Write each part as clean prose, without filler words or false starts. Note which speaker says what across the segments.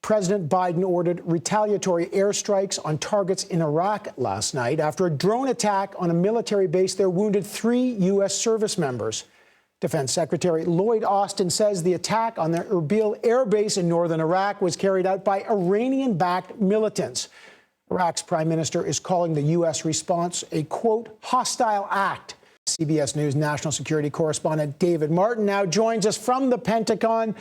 Speaker 1: President Biden ordered retaliatory airstrikes on targets in Iraq last night after a drone attack on a military base there wounded 3 U.S. service members. Defense Secretary Lloyd Austin says the attack on the Erbil air base in northern Iraq was carried out by Iranian-backed militants. Iraq's prime minister is calling the U.S. response a, quote, hostile act. CBS News national security correspondent David Martin now joins us from the Pentagon.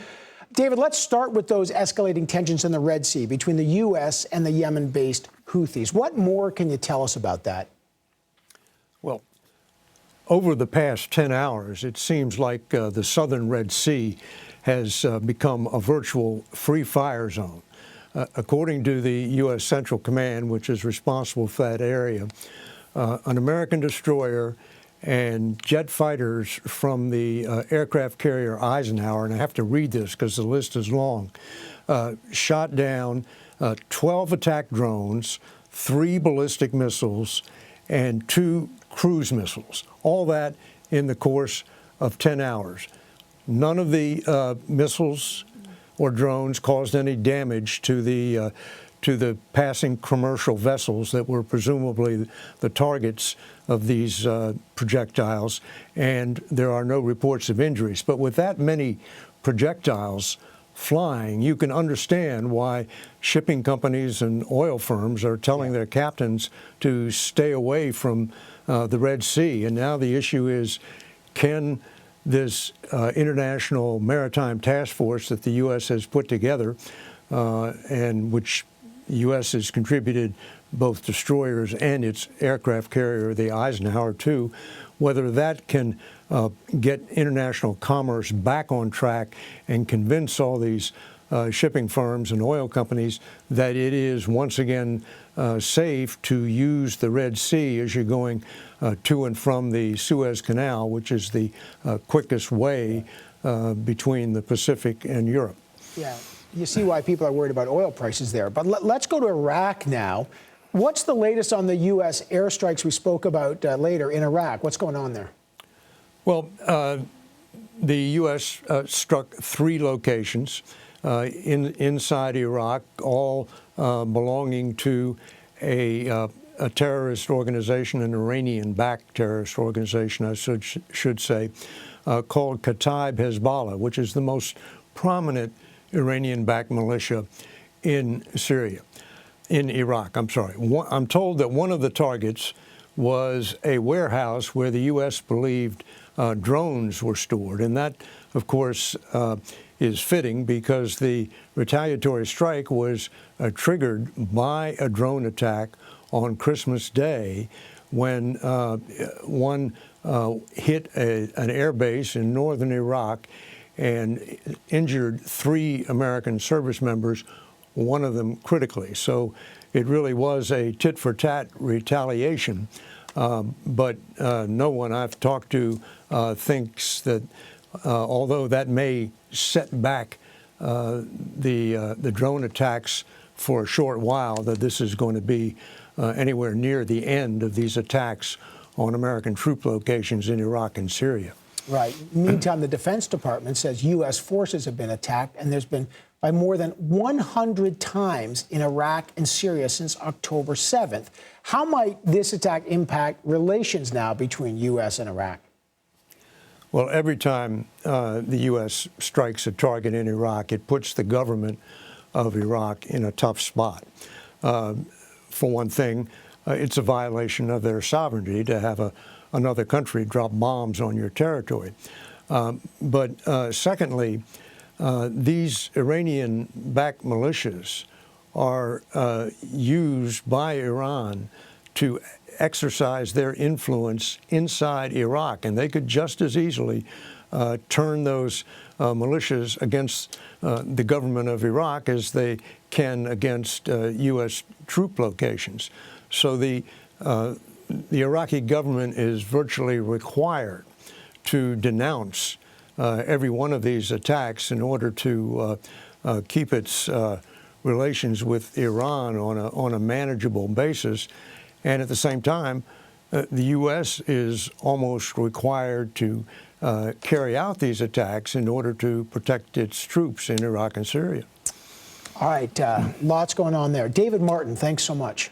Speaker 1: David, let's start with those escalating tensions in the Red Sea between the U.S. and the Yemen-based Houthis. What more can you tell us about that?
Speaker 2: Well, over the past 10 hours, it seems like the southern Red Sea has become a virtual free fire zone. According to the U.S. Central Command, which is responsible for that area, an American destroyer and jet fighters from the aircraft carrier Eisenhower, and I have to read this because the list is long, shot down 12 attack drones, 3 ballistic missiles, and 2 cruise missiles, all that in the course of 10 hours. None of the missiles or drones caused any damage to the passing commercial vessels that were presumably the targets of these projectiles, and there are no reports of injuries. But with that many projectiles flying, you can understand why shipping companies and oil firms are telling their captains to stay away from the Red Sea. And now the issue is, can this international maritime task force that the U.S. has put together, and which the U.S. has contributed both destroyers and its aircraft carrier, the Eisenhower, too, whether that can get international commerce back on track and convince all these shipping firms and oil companies that it is once again safe to use the Red Sea as you're going to and from the Suez Canal, which is the quickest way between the Pacific and Europe.
Speaker 1: Yeah. You see why people are worried about oil prices there. But let's go to Iraq now. What's the latest on the U.S. airstrikes we spoke about later in Iraq? What's going on there?
Speaker 2: Well, the U.S. struck 3 locations inside Iraq, all belonging to a terrorist organization, an Iranian-backed terrorist organization, I should say, called Kataib Hezbollah, which is the most prominent Iranian-backed militia in Iraq. I'm told that one of the targets was a warehouse where the U.S. believed drones were stored. And that, of course, is fitting because the retaliatory strike was triggered by a drone attack on Christmas Day when one hit an air base in northern Iraq and injured 3 American service members, one of them critically. So it really was a tit-for-tat retaliation. But no one I've talked to thinks that although that may set back the drone attacks for a short while, that this is going to be anywhere near the end of these attacks on American troop locations in Iraq and Syria.
Speaker 1: Right. Meantime, the Defense Department says U.S. forces have been attacked, and there's been by more than 100 times in Iraq and Syria since October 7th. How might this attack impact relations now between U.S. and Iraq?
Speaker 2: Well, every time the U.S. strikes a target in Iraq, it puts the government of Iraq in a tough spot. For one thing, it's a violation of their sovereignty to have another country drop bombs on your territory. But secondly, these Iranian-backed militias are used by Iran to exercise their influence inside Iraq, and they could just as easily turn those militias against the government of Iraq as they can against U.S. troop locations. So the Iraqi government is virtually required to denounce every one of these attacks in order to keep its relations with Iran on a manageable basis. And at the same time, the U.S. is almost required to carry out these attacks in order to protect its troops in Iraq and Syria.
Speaker 1: All right, lots going on there. David Martin, thanks so much.